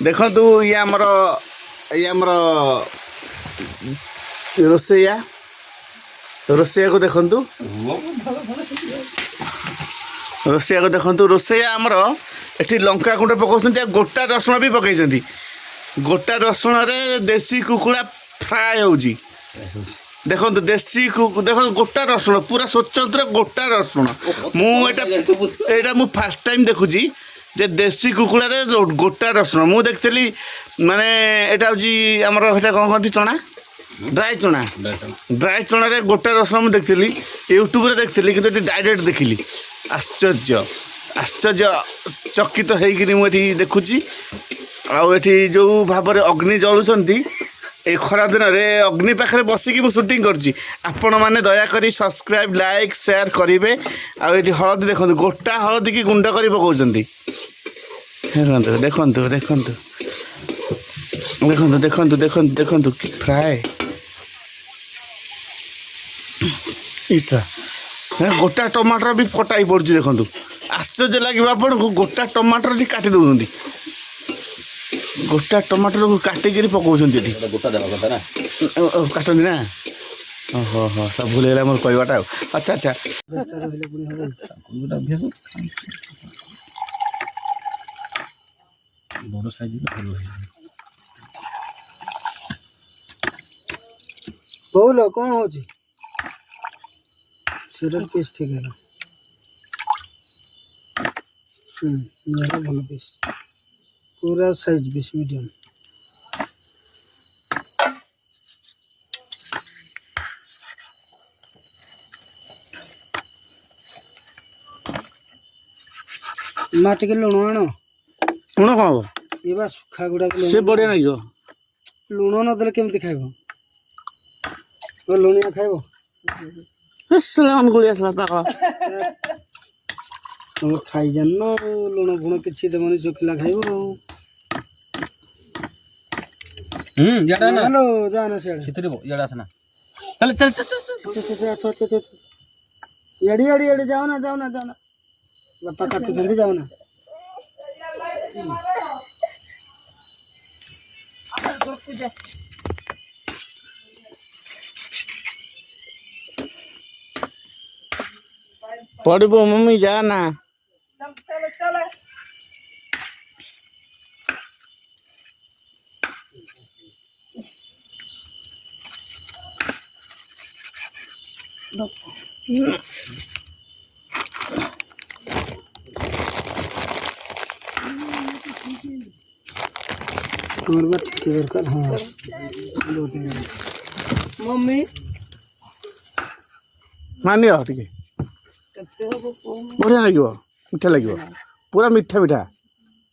देखु ये आमर रोसैया रोसैया को देखु रोसैया को देखु रोसैया आमर एटी लंका गुंड पकाउछन्ती गोटा रसुण भी पकई गोटा रसुण रे देसी कुकुड़ा फ्राए होउजी देखो देसी देख गोटा रसुण पूरा स्वतंत्र गोटा रसुण मुझे मु फास्ट टाइम देखुची जे देसी कुकुड़ा रे गोटा रसुण मु देखली माने एटा होजी हमर हेटा कोन कहती चना ड्राई चना रे गोटा रसुण मु देखली यूट्यूब रे देखली किंतु डायरेक्ट देखली आश्चर्य आश्चर्य चकित होइकि मुझे देखुची आठी जो भाव में अग्नि जलुंट ए खरा दिन में अग्नि पाखे बसिकी मु शूटिंग करछि आपण माने दया करी सब्सक्राइब लाइक शेयर करेंगे आठी हलदी देखो गोटा हलदी की गुंड कर पकाउछन्ती देखो देखो देखो देखो देखो देखो देखो फ्राए ईसा गोटा टमाटर भी कटाई पड़ी देखो आश्चर्य लगे आपन को गोटा टमाटर भी काटी दौरान गोटा टमाटर को काटिक पकाउछन्ती काटती ना ओहो हो सब भूल गला मोर कहवाटा अच्छा अच्छा बड़ साइज बोलो कौन होची सेटर पीस ठीक है ये भलो पीस पूरा साइज पीस मीडियम माटी के लुण आण लुण कौन हम ये बा सुखा गुड़ा के से बढ़िया नहीं जो लुण न देले केमती खाइबो ओ लुणिया खाइबो सलाम गुलिया सला पाका तुम खाई जान लुण फुण किसी देवनी शुखिला खाइबो याडा ना हेलो जाना से सितरी याडा आसना चल चल चल चल एड़ी एड़ी एड़ी जाओ ना बापा काटू जल्दी जाओ ना पड़बो मम्मी जाना और बात केयर कर हां दो तीन मम्मी मानी हो ठीक बढ़िया लगे मीठा लगे पूरा मीठा मीठा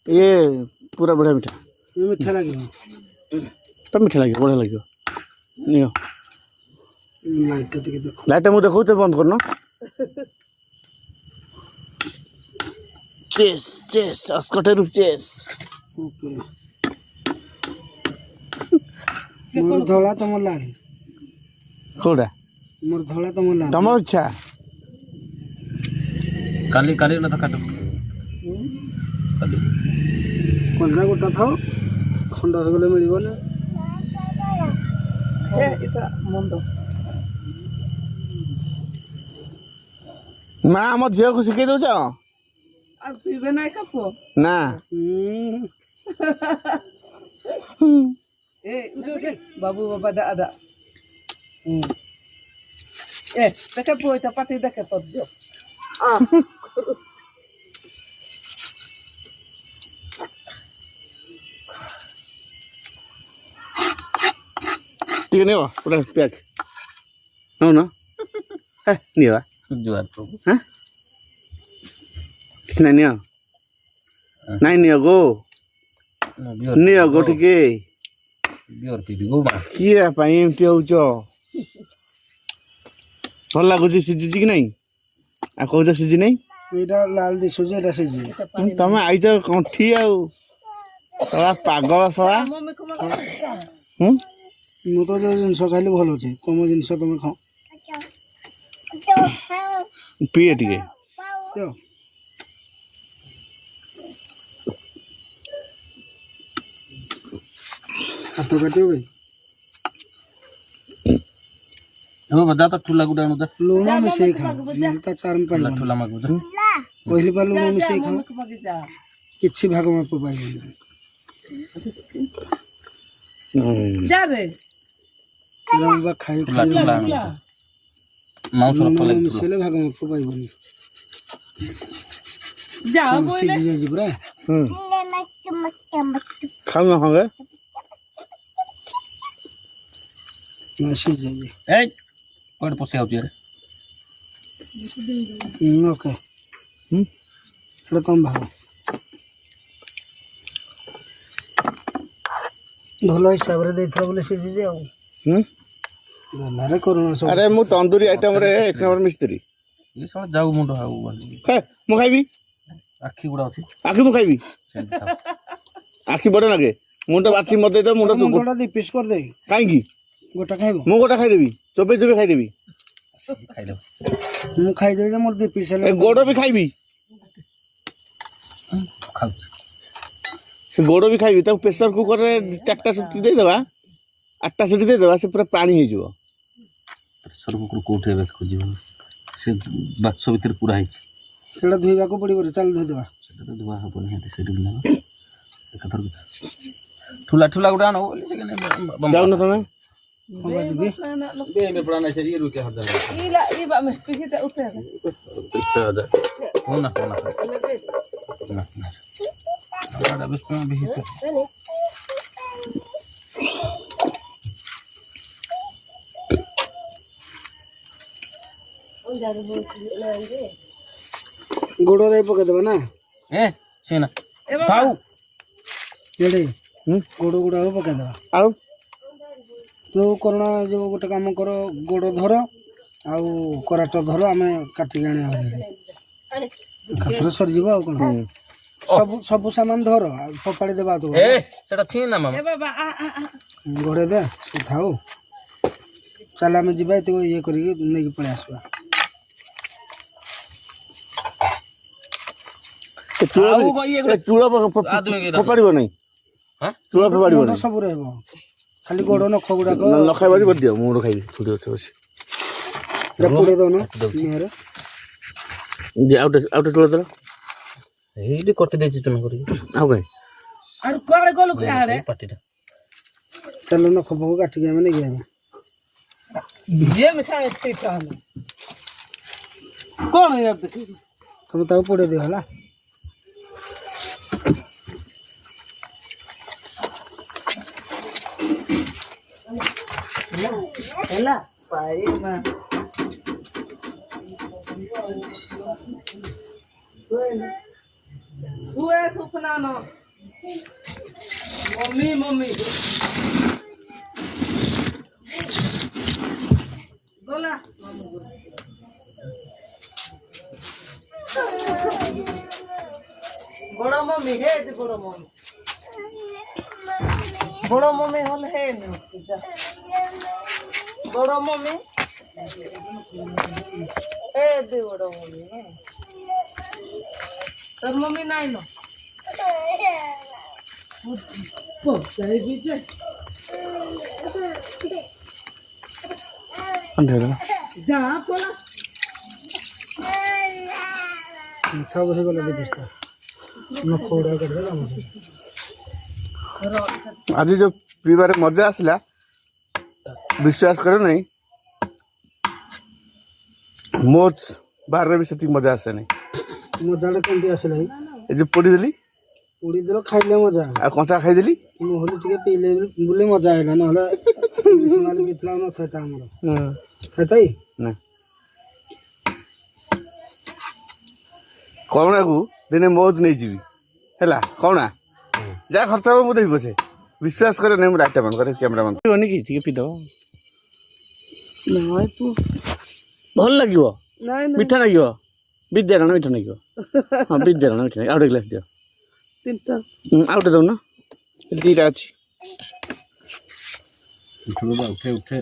ये पूरा बढ़िया मीठा ये मीठा लगे तो मीठा लगे बढ़िया लगे नियो लाइट टिके देखो लाइट मु देखो तो बंद करना चेस चेस अस्कटे रूप चेस ओके मोर धोला तम लाल कोडा मोर धोला तम लाल तमर इच्छा काली काली ना काटो काली कोनरा गोटा थाओ खंड हो गले मिलिबो ना ए इता मंदो माँ आम झील को शिखे दौच पीबे ना कपो ना ए उठे बाबू बाबा दा आदा ए देखे पोय ता पाती देखे तो दो ठीक नहीं हो पूरा पैक हो ना है नहीं हुआ जुआर तो हाँ किस नहीं हो नहीं हो गो नहीं हो गो ठीक है बियर पी गो बा किरा पाई एमती होउचो भल लागुची सिझिची कि नहीं आ कहूच सिझी नहीं एटा लाल दिसो जे एटा सिझी तमे आइज कंठी आउ सला पागल सला मु तो जो जिनस खाइले भल अछि तुम जिनस तुम खाओ पिए टिके ହାତ କାଟିବ ଭାଇ ଏବେ ବଦା ତ ଠୁଲା ଗୁଡ଼ା ଆଣୁ ଲୁଣ ମିଶେଇ ଖାଅ ନହେଲେ ତା ଚାର୍ମ ପାଇବ ଠୁଲା ମାଗୁ କହିଲି ପା ଲୁଣ ମିଶେଇ ଖାଅ କିଛି ଭାଗ ମାପ ପାଇବନି ଖାଇ ଖାଇ ମାଉସ ଲୁଣ ମିଶେଇଲେ ଭାଗ ମାପ ପାଇବନି ସିଝି ଯାଇଛି ପୁରା ଖାଉ ନା ଖାଉ ସିଝି ଯାଇଛି ଏଇ କୁଆଡ଼େ ପଶି ଯାଉଛି ଆରେ ଓକେ ସେଟା ତମ ଭାଗ ଭଲ ହିସାବରେ ଦେଇଥିଲା ବୋଲି ସିଝିଛି ଆଉ ଗଲାରେ କରୁଣା ସବୁ ଆରେ ମୁଁ ତନ୍ଦୁରୀ ଆଇଟମରେ 1 ନମ୍ବର ମିସ୍ତ୍ରୀ ଏ ଶଳା ଯାଉ ମୁଣ୍ଡ ଆଉ ହେ ମୁଁ ଖାଇବି ଆଖି ଗୁଡ଼ା ଅଛି ଆଖି ମୁଁ ଖାଇବି ସେମିତି ଥାଉ। ଆଖି ବଡ଼ ଲାଗେ ମୁଣ୍ଡ ବାଛି ମତେ ଦେଇଦେବ ମୁଣ୍ଡ ମୁଣ୍ଡଟା 2 ପିସ୍ କରିଦେ କାହିଁକି ଗୋଟା ଖାଇବ ମୁଁ ଗୋଟା ଖାଇଦେବି ଚୋବେଇ ଚୋବେଇ ଖାଇଦେବି ଖାଇଦେବୁ ମୁଁ ଖାଇଦେବି ଯେ ମୋର 2 ପିସ୍ ଏ ହେଲେ ଗୋଡ଼ ବି ଖାଇବି ଖାଉଛି ସେ ଗୋଡ଼ ବି ଖାଇବି ତାକୁ ପ୍ରେସର କୁକରରେ 4ଟା ସିଟି ଦେଇଦେବା 8ଟା ସିଟି ଦେଇଦେବା ସେ ପୁରା ପାଣି ହେଇଯିବ ପ୍ରେସର କୁକର କୋଉଠି ଏବେ ଖୋଜିବ ସେ ବାକ୍ସ ଭିତରେ ପୁରା ହେଇଛି ସେଟା ଧୋଇବାକୁ ପଡ଼ିବ ଚାଲ ଧୋଇଦେବା ସେଟା ତ ଧୁଆ ହବନି ହେଠି ସେଇଠି ବି ନେବା ଏକାଥର ଠୁଲା ଠୁଲା ଗୁଡ଼ା ଆଣ ବୋଲି ସେ ଯାଉନ ତମେ ଯିବି ଗୋଡ଼ରେ ପକେଇଦେବା ନା ଏ ସେ ନା ଥାଉ ଏଡ଼େ ଗୋଡ଼ ଗୁଡ଼ାକ ପକେଇଦେବା ଆଉ ତୁ କରୁଣା ଯୋଉ ଗୋଟେ କାମ କର ଗୋଡ଼ ଧର ଆଉ କରାଟ ଧର ଆମେ କାଟିକି ଆଣିବା ଏକାଥରେ ସରିଯିବ ଆଉ କ'ଣ ସବୁ ସାମାନ ଧର ଆଉ ଫୋପାଡ଼ି ଦେବା ତୁ ଏ ସେଟା ଛିଁ ନା ମାମା ଗୋଡ଼େଇ ଦେ ସେ ଥାଉ ଚାଲ ଆମେ ଯିବା ତୁ ଇଏ କରିକି ନେଇକି ପଳେଇ ଆସିବା ଚୂଳ ଫୋପାଡ଼ିବ ନାହିଁ ଚୂଳ ଫୋପାଡ଼ିବ ନାହିଁ ସବୁ ରହିବ ଖାଲି ଗୋଡ଼ ନଖ ଗୁଡ଼ାକ ନ ଖାଇବା ଯଦି ଦିଅ ମୁଁ ଖାଇବି ଛୁଟି ଅଛି ବସି ପୋଡ଼େଇ ଦେଉନ ନିଆଁରେ ଆଉ ଗୋଟେ ଚୂଳ ଦେଲ ଏଇଠି କଟି ଦେଇଛି ଚୁନା କରିକି ଆଉ କାଇଁ ପାଟିଟା ଚାଲ ନଖ ଫଖ କାଟିକି ଆମେ ନେଇକି ଆମେ ତମେ ତାକୁ ପୋଡ଼େଇ ଦିଅ ହେଲା ହେଲା ପାଇମା ସୁଏ ସୁପନା ନ ମମ୍ମି ଗଲା ବଡ଼ ମମ୍ମି ହେ ବଡ଼ ମମ୍ମି হলে হে বড় মম্মি এ দে বড় মম্মি তোর মম্মি নাই না যা পলা सब हो गला दे पिस्ता नख गुड़ा कर दे आज जो पीबार मजा आसला विश्वास करो नहीं मोज बाहर भी से मजा आसे नहीं मजा केमती आसला ये जो पोड़ी उड़ी देल खाइले मजा आ कंचा खाईदेली मोहरी टिके पीले बुले मजा आइला नहले माल बितला न था हमर थाई ना कोना को दिने मोज नहीं जीवी हैला कोना जा खर्च हो मु देबी पछे विश्वास करे नहीं मुझे आइटम करे कैमरामैन होनी कि टिके पी दो নাই তো भल लागिवो নাই मीठा लागिवो विद्यारण मीठा लागिवो हां विद्यारण मीठा आउट ग्लास दियो তিনটা आउट दो ना दीटा अछि उठे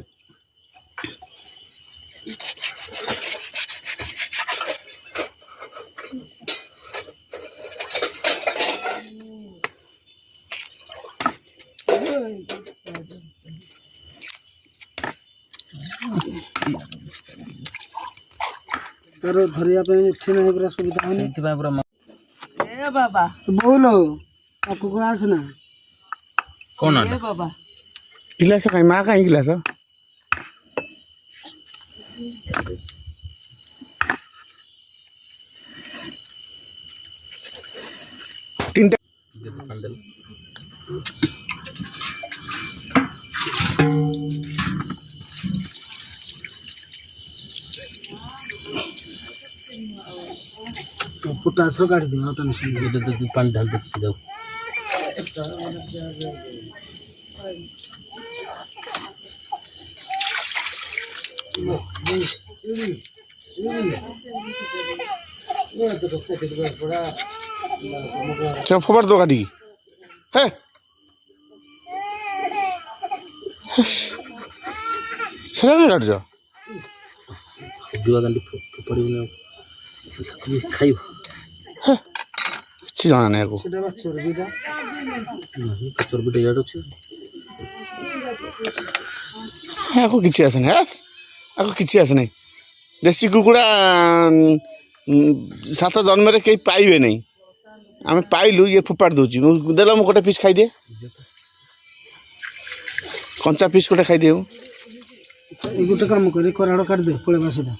ତାର ଧରିବା ପାଇଁ ଉଠି ନାହିଁ ପୁରା ସୁବିଧା ହଉନି ସେଇଥିପାଇଁ ପୁରା ए बाबा ବୋଉଲୋ ପାଖକୁ ଆସନା କ'ଣ ए बाबा गिलास कहीं माँ कहीं गिलास तीन ଫୁଟା ଏଥର କାଢିଦିଅ ଆଉ ଟେନସନ୍ ପାଣି ଢାଳି ଦେଖି ଯାଉ क्या फोड़ दो गाड़ी है सेरा नहीं काट जाओ जुआ गांडी फोपाड़ी खाइब କିଛି ଜଣା ନାହିଁ ଆକୁ ସେଟା ବା ଚର୍ବିଟା ଚର୍ବିଟା ଇଆଡ଼େ ଅଛି ଆକୁ କିଛି ଆସେ ନାହିଁ ଆକୁ କିଛି ଆସେ ନାହିଁ ଦେଶୀ କୁକୁଡ଼ା ସାତ ଜନ୍ମରେ କେହି ପାଇବେ ନାହିଁ ଆମେ ପାଇଲୁ ଇଏ ଫୋପାଡ଼ି ଦେଉଛି ମୁଁ ଦେଲ ମୁଁ ଗୋଟେ ପିସ୍ ଖାଇଦିଏ କଞ୍ଚା ପିସ୍ ଗୋଟେ ଖାଇଦିଏ ମୁଁ ଏଇ ଗୋଟେ କାମ କରି କରାଡ଼ କାଢିଦେ ପଳେଇବା ସେଟା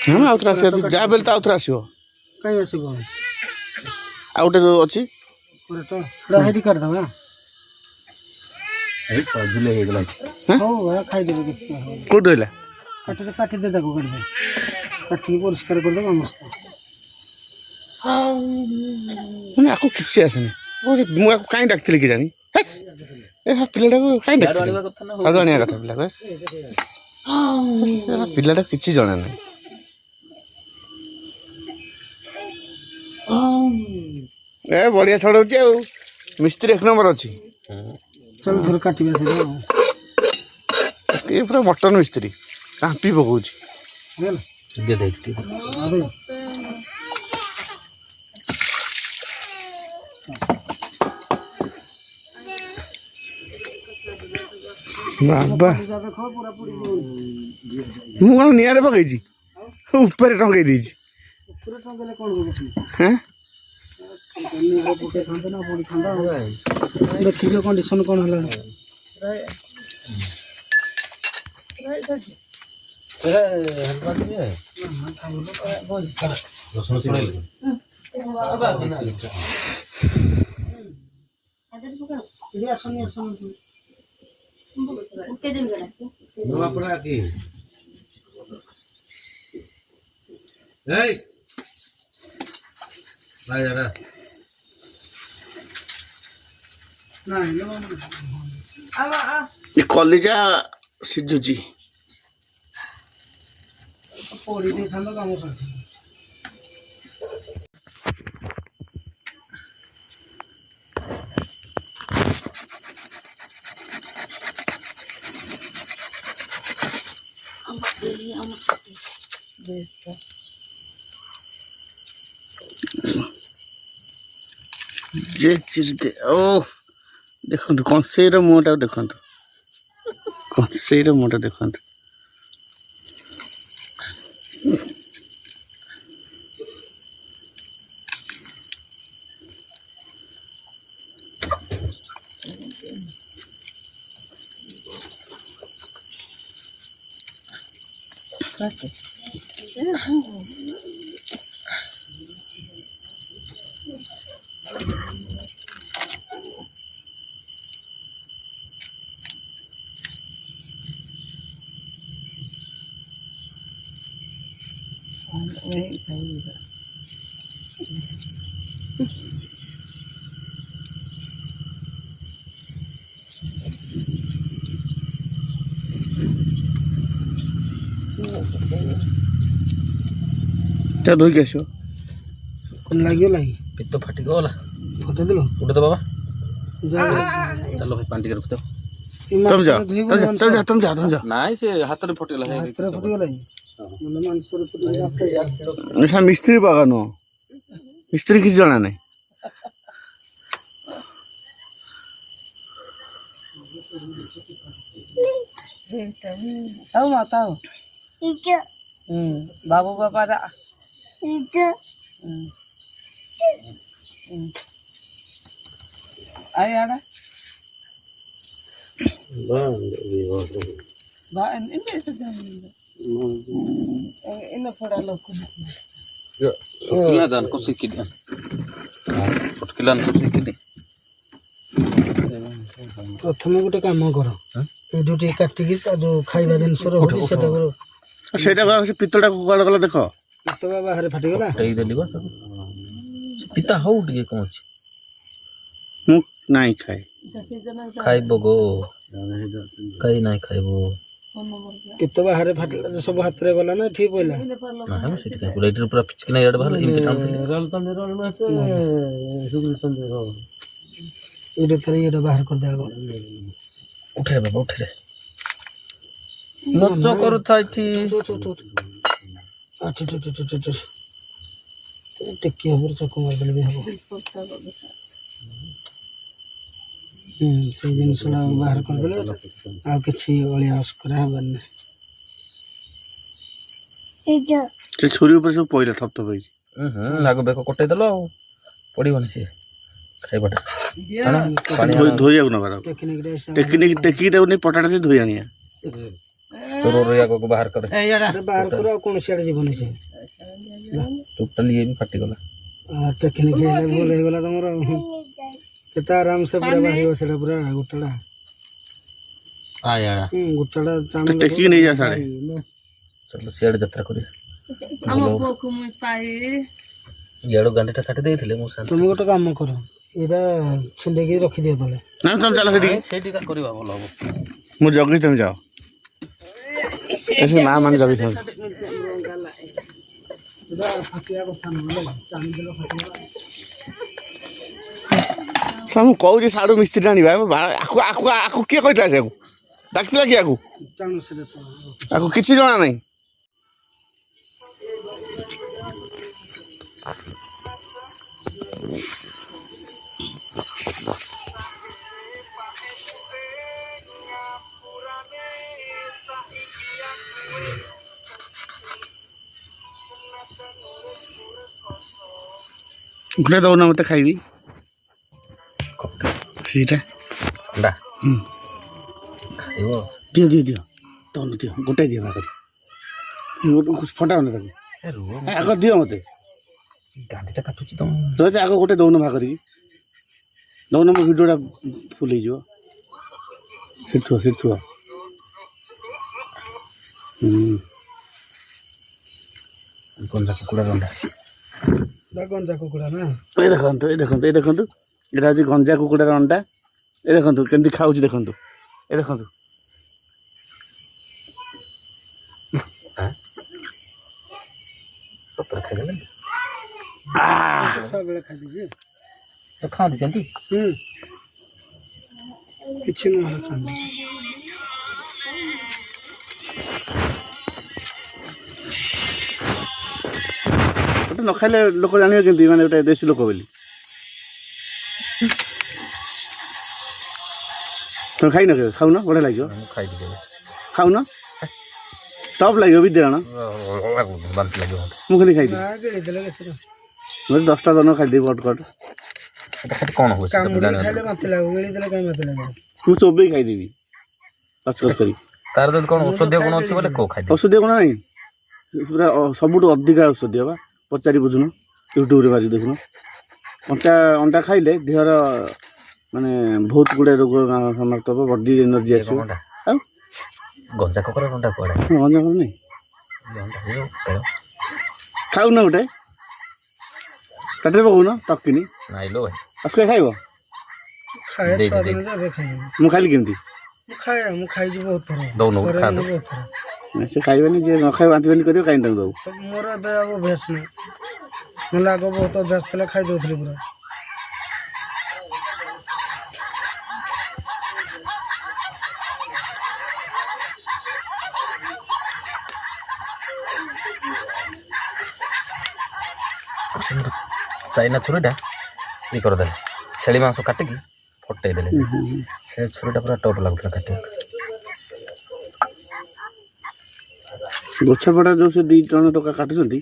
ହଁ ଆଉଥରେ ଆସିବ ଯାହା ବେଲେ ତ ଆଉଥରେ ଆସିବ କାଇଁ ଆସିବ ଆଉ ଗୋଟେ ଯେଉଁ ଅଛି କରାଟ ଏଟା ହେଇଠି କାଢିଦବା ଏଇ ଝୁଲେ ହେଇଗଲା ହଉ ଖାଇଦେବେ କିଛି କେଉଁଠି ରହିଲା କାଟିଦେ ତାକୁ କାଢିଦେ କାଟିକି ପରିଷ୍କାର କରିଦେ କାମ ମାନେ ଆକୁ କିଛି ଆସେନି ମୁଁ ଆକୁ କାହିଁ ଡାକିଥିଲି କି ଜାଣି ଏ ପିଲାଟାକୁ କାହିଁ ଡାକିଥିଲି ଆଣିବା କଥା ନା ଆଡ଼ୁ ଆଣିବା କଥା ପିଲାକୁ ପିଲାଟା କିଛି ଜଣା ନାହିଁ ଏ ବଢ଼ିଆ ଛଡ଼ଉଛି ଆଉ ମିସ୍ତ୍ରୀ ଏକ ନମ୍ବର ଅଛି ଚାଲ ଧର କାଟିବା ସେଟା ଇଏ ପୁରା ମଟନ ମିସ୍ତ୍ରୀ କାମ୍ପି ପକଉଛି ହେଲା ଦେ ଦେ ଟିକେ ବାବା ଦେଖ ପୁରା ପୁଡ଼ି ମୁଁ ଆଉ ନିଆଁରେ ପକେଇଛି ଉପରେ ଟଙ୍ଗେଇ ଦେଇଛି ପୁରା ଟଙ୍ଗେଇଲେ କ'ଣ ହବ ହେଁ ପକେଇଥାନ୍ତେ ନା ପଡ଼ିଥାନ୍ତା ଦେଖିଦିଅ କଣ୍ଡିସନ କ'ଣ ହେଲାଣି ରସୁଣ ଛଡ଼େଇଲେ ଆସନି ଆସନି ନୂଆପଡ଼ା କି ଏଇ ଭାଇ ଦାଦା ନାଇଁ ଏ କଲିଜା ସିଝୁଛି ପୋଡ଼ି ଦେଇଥାନ୍ତା କାମ କରିଥାନ୍ତା ଯେ ଚିରିଦେ ଓ ଦେଖନ୍ତୁ କଂସେଇର ମୁହଁଟା ଦେଖନ୍ତୁ କଂସେଇର ମୁହଁଟା ଦେଖନ୍ତୁ ତା ଧୋଇକି ଆସିବ କ'ଣ ଲାଗିଗଲା କି ପିତ୍ତ ଫାଟିଗଲା ଫଟେଇ ଦେଲ ଗୋଟେ ତ ବାବା ଯା ଚାଲ ଭାଇ ପାଣି ଟିକେ ରଖିଥାଉ ତମେ ଯାଅ ତମେ ଯାଅ ନାଇଁ ସେ ହାତରେ ଫଟିଗଲା ହାତରେ ଫୁଟିଗଲା କି ମାନେ ମାଂସରେ ଫୁଟିଗଲା ମିସ୍ତ୍ରୀ ପାଗ ନୁହଁ ମିସ୍ତ୍ରୀ କିଛି ଜଣା ନାହିଁ Tahu mau tahu? Babu bapak dah. Ayo ada. Ba ini saja. Ini pada lokun. Kiladan ko sikit yan. Kilan ko sikit. ପ୍ରଥମେ ଗୋଟେ କାମ କର ଏଇଠୁ ଟିକେ କାଟିକି ତା ଯୋଉ ଖାଇବା ଜିନିଷ ରହୁଛି ସେଟାକୁ ସେଇଟା ସେ ପିତ୍ତଟା କୁଆଡ଼େ ଗଲା ଦେଖ। ପିତ ବା ବାହାରେ ଫାଟିଗଲା। ଦେଇ ଦେଲି ବା ପିତା ହଉ ଟିକେ କଣ ଅଛି ମୁଁ ନାଇଁ ଖାଏ। ଖାଇବ ଗୋ ଖାଇ ନାଇଁ ଖାଇବ ପିତ ବାହାରେ ଫାଟିଲା ଯେ ସବୁ ହାତରେ ଗଲା ନା ଠିକ ପଇଲା। ନାହିଁ ସେଠି କାଇଁ ପୁରା ଏଇଠି ପୁରା ପିଚକି ନା ଇଆଡେ ବାହାରିଲା ଏମିତି ଟାଣୁଥିଲି ଏଇଟା ଥରେ ଏଇଟା ବାହାର କରିଦେବ। ଉଠେରେ ବାବା ଉଠେରେ ନଚ କରୁଥା ଏଠି ଟିକେ ହବ ଚକ ମାରିଦେଲେ ବି ହବ। ସେଇ ଜିନିଷଟା ବାହାର କରିଦେଲେ ଆଉ କିଛି ଅଳିଆ ଅସ୍କରା ହବାର ନାହିଁ। ସେ ଛୁରୀ ଉପରେ ସବୁ ପଇଲା ଥପ ଥପ ହେଇକି। ଆଗ ବେକ କଟେଇ ଦେଲ ଆଉ ପଡିବନି ସିଏ ଖାଇବାଟା ଧୋଇବାକୁ ନବା ତାକୁ ଟେକିକି ତାକୁ ନେଇ ପଟାଟା ସେ ଧୋଇ ଆଣିବା। ଆଗକୁ ବାହାର କରେ ବାହାର କର ଆଉ କୌଣସି ଆଡେ ଯିବନି ସେ ଟୋଟାଲି ଇଏ ବି ଫାଟିଗଲା। ଟେକ୍ନିକ ହେଲେ ଭଲ ହେଇଗଲା ତମର। କେତେ ଆରାମସେ ପୁରା ବାହାରିବ ସେଟା ପୁରା ଗୋଟାଟା ଗୋଟାଟା ଟେକିକି ନେଇଯା ସାଡେ। ଚାଲ ସିଆଡେ ଯାତ୍ରା କରିବା। ଇଆଡୁ ଗାଣ୍ଡିଟା କାଟି ଦେଇଥିଲେ ମୁଁ ତମେ ଗୋଟେ କାମ କର ଏଇଟା ଛିଣ୍ଡେଇକି ରଖିଦିଅ ତଳେ। ନା ତମେ ଚାଲ ସେଇଠି କରିବା ଭଲ ହବ। ମୁଁ ଜଗି ତମେ ଯାଅ। ମା ମାନେ ଜଗିଥାନ୍ତି। ମୁଁ କହୁଛି ସାଡୁ ମିସ୍ତ୍ରୀ ଆଣିବା ଆକୁ କିଏ କହିଥିଲା ସେକୁ ଡାକିଥିଲା କି ଆକୁ କିଛି ଜଣା ନାହିଁ। ଗୋଟେ ଦଉନ ମତେ ଖାଇବି ସେଇଟା ଖାଇବ ଦିଅ ଦଉନ ଦିଅ ଗୋଟାଏ ଦିଅ ଭାଗ ଫଟାଉନ ତାକୁ ଆଗ ଦିଅ ମତେ ଗାଣ୍ଡିଟା କାଟୁଛି ତମ ଯଦି ଆଗ ଗୋଟେ ଦଉନ ଭାଗ କରିକି ଦଉନ ମୋ ଭିଡ଼ିଓଟା ଫୁଲ ହେଇଯିବ। ସେଠି ଥୁଅ ଗଞ୍ଜା କୁକୁଡ଼ା ରଣ୍ଡା ଗଞ୍ଜା କୁକୁଡ଼ା ନା ଏଇ ଦେଖନ୍ତୁ ଏଇଟା ହଉଛି ଗଞ୍ଜା କୁକୁଡ଼ାର ଅଣ୍ଡା। ଏ ଦେଖନ୍ତୁ କେମିତି ଖାଉଛି ଦେଖନ୍ତୁ। ଏ ଦେଖନ୍ତୁ ଖାଇଦେଲେ ଛୁଆବେଳେ ଖାଇଦେଇଛି ଖାଆନ୍ତି ସେମିତି କିଛି ନୁହଁ। ଗୋଟେ ନ ଖାଇଲେ ଲୋକ ଜାଣିବେ କେମିତି ମାନେ ଗୋଟେ ଦେଶୀ ଲୋକ ବୋଲି। ତମେ ଖାଇନ କେବେ? ଖାଉନ ବଢ଼ିଆ ଲାଗିବ। ଖାଇବି ଖାଉନ ଟପ୍ ଲାଗିବ ବିଦ୍ୟାରଣ ବାନ୍ତି ଲାଗିବ ମୁଁ ଖାଲି ଖାଇବି ମତେ 10ଟା ଦନ ଖାଇଦେବି କଟ କଣ ହୁଏ ଖାଇଲେ ବାନ୍ତି ଲାଗିବ ଗିଳିଦେଲେ କାହିଁ ବାନ୍ତି ଲାଗିବ। ମୁଁ ଚୋବେଇ ଖାଇଦେବି କଚକଚ କରି। ତାର ଯଦି କଣ ଔଷଧୀୟ ଗୁଣ ଅଛି ବୋଲେ କୋଉ ଖାଇଦେବି। ଔଷଧୀୟ ଗୁଣ ନାହିଁ ପୁରା ସବୁଠୁ ଅଧିକା ଔଷଧୀୟ ବା ପଚାରି ବୁଝୁନ ୟୁଟ୍ୟୁବରେ ମାରି ଦେଖୁନ। କଞ୍ଚା ଅଣ୍ଡା ଖାଇଲେ ଦେହର ମାନେ ବହୁତ ଗୁଡ଼ାଏ ରୋଗ ସମାପ୍ତ ହେବ ବଡି ଏନର୍ଜି ଆସିବ। ଆଉ ଗଞ୍ଜା କୁକୁଡ଼ା ଅଣ୍ଡା କୁଆଡ଼େ ଗଞ୍ଜା କଣ ନାହିଁ ଖାଉନ ଗୋଟେ ପାଟିରେ ପକଉନ ଟକିନି ନାଇଲୋ ଭାଇ ଆସିଲେ ଖାଇବ। ମୁଁ ଖାଇଲି କେମିତି ମୁଁ ଖାଇଛି ବହୁତ ଥର। ଦଉନୁ ସେ ଖାଇବେନି ଯିଏ ନ ଖାଇ ବାନ୍ତି ବାନ୍ତି କରିବ କାହିଁକି ତାଙ୍କୁ ଦବୁ। ମୋର ଏବେ ଆଉ ଅଭ୍ୟାସ ନାହିଁ ନହେଲେ ଆଗ ବହୁତ ଅଭ୍ୟାସ ଥିଲା ଖାଇ ଦଉଥିଲି ପୁରା। ଚାଇନା ଛୁରୀଟା ଇଏ କରିଦେଲେ ଛେଳି ମାଂସ କାଟିକି ଫଟେଇ ଦେଲେ ସେ ଛୁରୀଟା ପୁରା ଟପ୍ ଲାଗୁଥିଲା କାଟିବାକୁ। ଗଛପଟା ଯୋଉ ସେ 2 ଜଣ ଟଙ୍କା କାଟୁଛନ୍ତି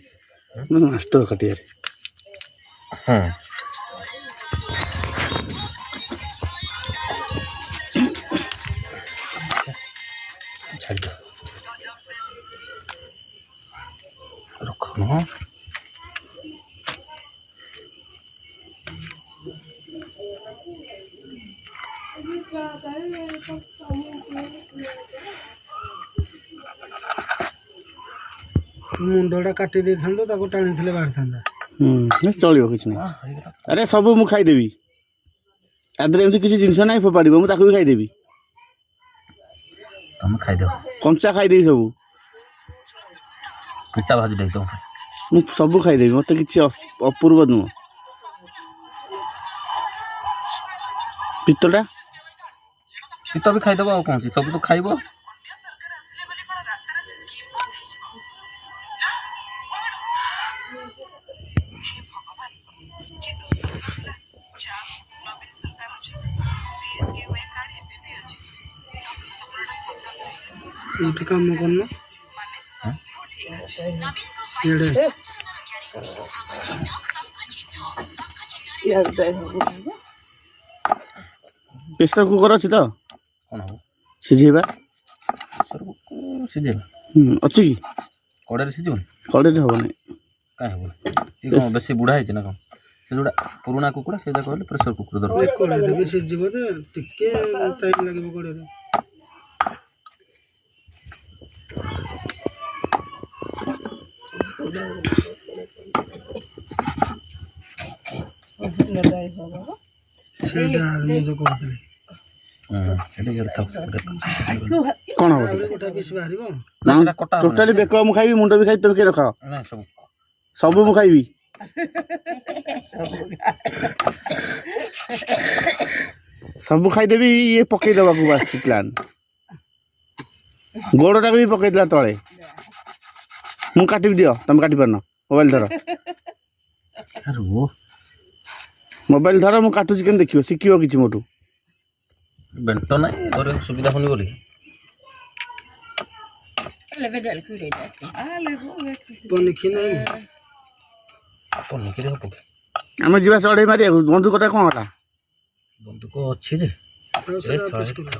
ମାନେ ମାଷ୍ଟର କାଟିବାରେ। ହଁ ଛାଡ଼ିଦିଅ ରଖୁନ। ମୁଣ୍ଡଟା କାଟି ଦେଇଥାନ୍ତ ତାକୁ ଟାଣିଥିଲେ ବାହାରିଥାନ୍ତା। ଚଳିବ କିଛି ନାହିଁ। ଆରେ ସବୁ ମୁଁ ଖାଇଦେବି। ତା ଦେହରେ ଏମିତି କିଛି ଜିନିଷ ନାହିଁ ଫୋପାଡ଼ିବ, ମୁଁ ତାକୁ ବି ଖାଇଦେବି। ତମେ ଖାଇଦିଅ, କଞ୍ଚା ଖାଇଦେବି ସବୁ। ପିଟା ଭାଜି ଦେବି ତମ ପାଇଁ। ମୁଁ ସବୁ ଖାଇଦେବି, ମୋତେ କିଛି ଅପୂର୍ବ ନୁହଁ। ପିତ୍ତଟା ପିତ ବି ଖାଇଦେବ, ଆଉ କ'ଣ ଅଛି, ସବୁ ତ ଖାଇବ। ଏଇଠି କାମ କରୁନ ଏଡ଼େ ପ୍ରେସର କୁକର ଅଛି ତ? କ'ଣ ହବ ସିଝେଇବା ସିଝେଇବା? ଅଛି କି? କଡ଼େଇରେ ସିଝିବନି? କଡ଼େଇରେ ହବନି। କାଇଁ ହବନି? ଏ କ'ଣ ବେଶୀ ବୁଢ଼ା ହେଇଛି ନା କ'ଣ? ସେ ଯୋଉଟା ପୁରୁଣା କୁକୁଡ଼ା ସେ ଯାକ ହେଲେ ପ୍ରେସର କୁକର ଦରକାର। କଡ଼େଇରେ ବି ସିଝିବ ଯେ ଟିକେ ଟାଇମ୍ ଲାଗିବ କଡ଼େଇରେ। ସେଇଟା ମୁଁ ଯୋଉ କହୁଥିଲି କ'ଣ ହବ? ଗୋଟେ ପିସ୍ ବାହାରିବ। ଟୋଟାଲି ବେକ ମୁଁ ଖାଇବି, ମୁଣ୍ଡ ବି ଖାଇବି, ତମେ କିଏ ରଖ? ସବୁ ମୁଁ ଖାଇବି। ସବୁ ଖାଇଦେବି। ଇଏ ପକେଇଦବାକୁ ବାସ୍ ପ୍ଲାନ୍। ଗୋଡ଼ଟାକୁ ବି ପକେଇଦେଲା ତଳେ। ମୁଁ କାଟିବି, ଦିଅ ତମେ କାଟି ପାରୁନ। ମୋବାଇଲ ଧର, ମୋବାଇଲ ଧର, ମୁଁ କାଟୁଛି କେମିତି ଦେଖିବ, ଶିଖିବ କିଛି ମୋଠୁ। ବେଣ୍ଟ ନାହିଁ ଧରିବାକୁ ସୁବିଧା ହଉନି ବୋଲି ପନିକି ନାହିଁ ପନିକିରେ ହବ କି? ଆମେ ଯିବା ଚଢ଼େଇ ମାରିବାକୁ। ବନ୍ଧୁକଟା କ'ଣ ହେଲା? ବନ୍ଧୁକ ଅଛି ଯେ ଆଉ ସେଟା ଅଫିସ୍ କରିବ।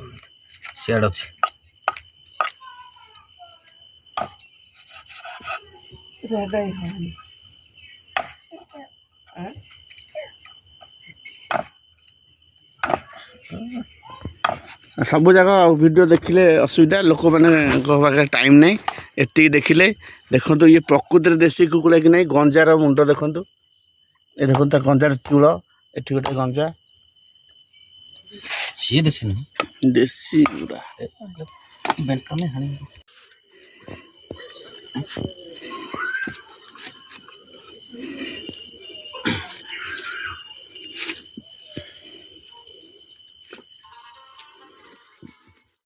ସିଆଡ଼େ ଅଛି। ସବୁ ଯାକ ଭିଡ଼ିଓ ଦେଖିଲେ ଅସୁବିଧା। ଲୋକମାନଙ୍କ ପାଖରେ ଟାଇମ୍ ନାହିଁ। ଏତିକି ଦେଖିଲେ ଦେଖନ୍ତୁ, ଇଏ ପ୍ରକୃତିରେ ଦେଶୀ କୁକୁଡ଼ା କି ନାହିଁ। ଗଞ୍ଜାର ମୁଣ୍ଡ ଦେଖନ୍ତୁ, ଏ ଦେଖନ୍ତୁ ତା ଗଞ୍ଜାର ଚୂଳ, ଏଠି ଗୋଟେ ଗଞ୍ଜା। ସିଏ ଦେଶୀ ନୁହଁ, ଦେଶୀ ଗୁଡ଼ା। ବେଣ୍ଟ ନାହିଁ ହାଣି